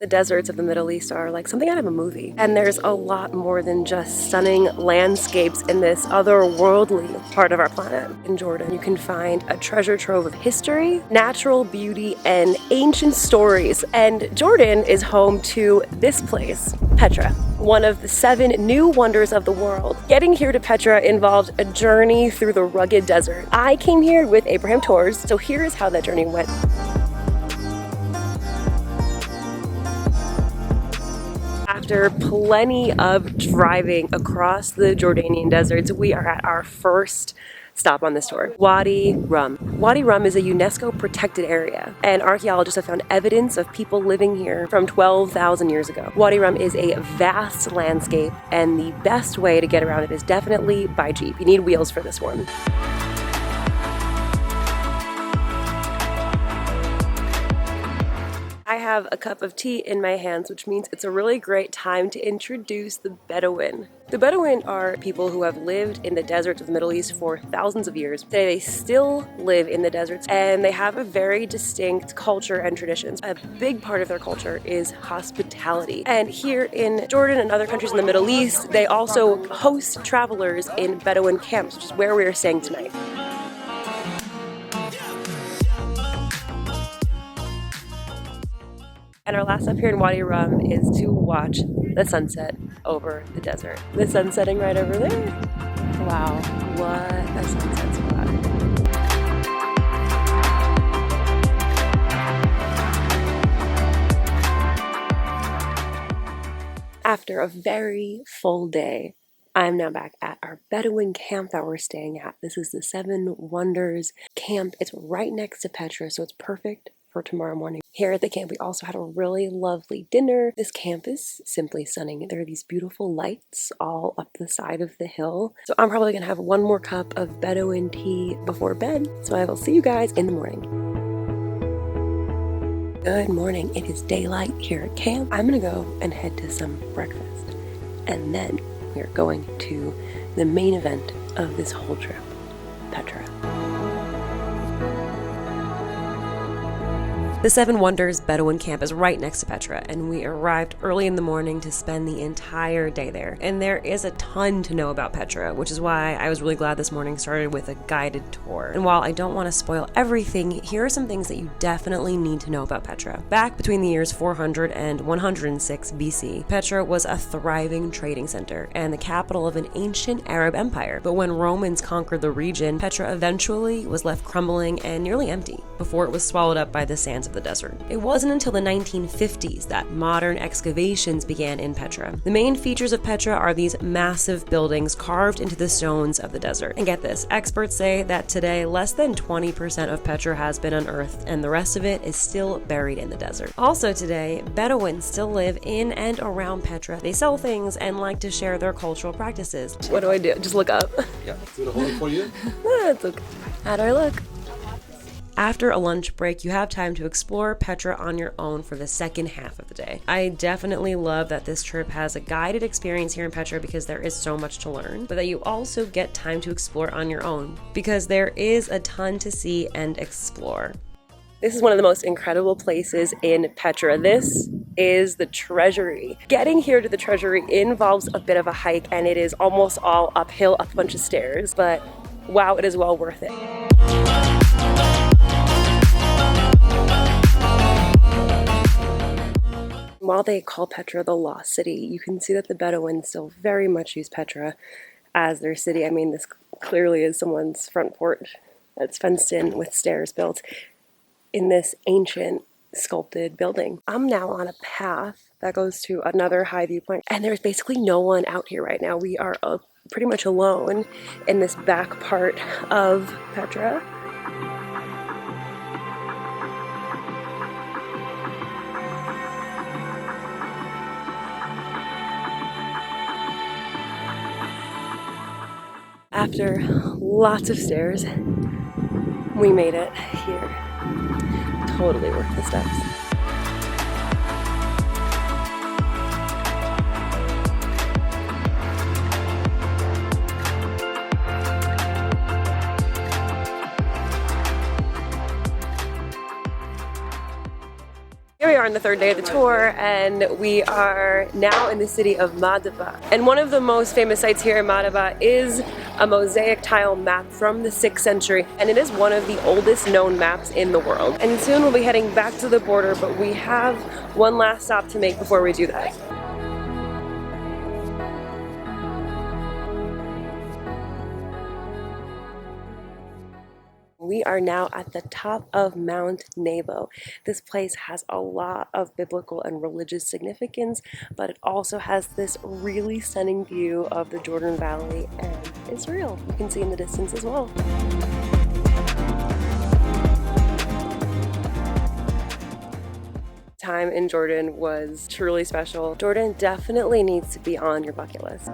The deserts of the Middle East are like something out of a movie. And there's a lot more than just stunning landscapes in this otherworldly part of our planet. In Jordan, you can find a treasure trove of history, natural beauty, and ancient stories. And Jordan is home to this place, Petra, one of the 7 new wonders of the world. Getting here to Petra involved a journey through the rugged desert. I came here with Abraham Tours, so here is how that journey went. After plenty of driving across the Jordanian deserts, we are at our first stop on this tour, Wadi Rum. Wadi Rum is a UNESCO protected area, and archaeologists have found evidence of people living here from 12,000 years ago. Wadi Rum is a vast landscape, and the best way to get around it is definitely by Jeep. You need wheels for this one. I have a cup of tea in my hands, which means it's a really great time to introduce the Bedouin. The Bedouin are people who have lived in the deserts of the Middle East for thousands of years. Today they still live in the deserts, and they have a very distinct culture and traditions. A big part of their culture is hospitality. And here in Jordan and other countries in the Middle East, they also host travelers in Bedouin camps, which is where we are staying tonight. And our last stop here in Wadi Rum is to watch the sunset over the desert. The sun's setting right over there. Wow, what a sunset spot. After a very full day, I'm now back at our Bedouin camp that we're staying at. This is the 7 Wonders camp. It's right next to Petra, so it's perfect for tomorrow morning. Here at the camp, we also had a really lovely dinner. This camp is simply stunning. There are these beautiful lights all up the side of the hill. So I'm probably gonna have one more cup of Bedouin tea before bed. So I will see you guys in the morning. Good morning. It is daylight here at camp. I'm gonna go and head to some breakfast. And then we are going to the main event of this whole trip, Petra. The 7 Wonders Bedouin camp is right next to Petra, and we arrived early in the morning to spend the entire day there. And there is a ton to know about Petra, which is why I was really glad this morning started with a guided tour. And while I don't want to spoil everything, here are some things that you definitely need to know about Petra. Back between the years 400 and 106 BC, Petra was a thriving trading center and the capital of an ancient Arab empire. But when Romans conquered the region, Petra eventually was left crumbling and nearly empty before it was swallowed up by the sands of the desert. It wasn't until the 1950s that modern excavations began in Petra. The main features of Petra are these massive buildings carved into the stones of the desert. And get this, experts say that today less than 20% of Petra has been unearthed and the rest of it is still buried in the desert. Also today, Bedouins still live in and around Petra. They sell things and like to share their cultural practices. What do I do? Just look up? Yeah, do the hold it for you? That's okay. How do I look? After a lunch break, you have time to explore Petra on your own for the second half of the day. I definitely love that this trip has a guided experience here in Petra because there is so much to learn, but that you also get time to explore on your own because there is a ton to see and explore. This is one of the most incredible places in Petra. This is the Treasury. Getting here to the Treasury involves a bit of a hike, and it is almost all uphill, up a bunch of stairs, but wow, it is well worth it. While they call Petra the Lost City, you can see that the Bedouins still very much use Petra as their city. I mean, this clearly is someone's front porch that's fenced in with stairs built in this ancient sculpted building. I'm now on a path that goes to another high viewpoint, and there's basically no one out here right now. We are pretty much alone in this back part of Petra. After lots of stairs, we made it here. Totally worth the steps. Here we are on the third day of the tour, and we are now in the city of Madaba. And one of the most famous sites here in Madaba is a mosaic tile map from the 6th century, and it is one of the oldest known maps in the world. And soon we'll be heading back to the border, but we have one last stop to make before we do that. We are now at the top of Mount Nebo. This place has a lot of biblical and religious significance, but it also has this really stunning view of the Jordan Valley and Israel. You can see in the distance as well. Time in Jordan was truly special. Jordan definitely needs to be on your bucket list.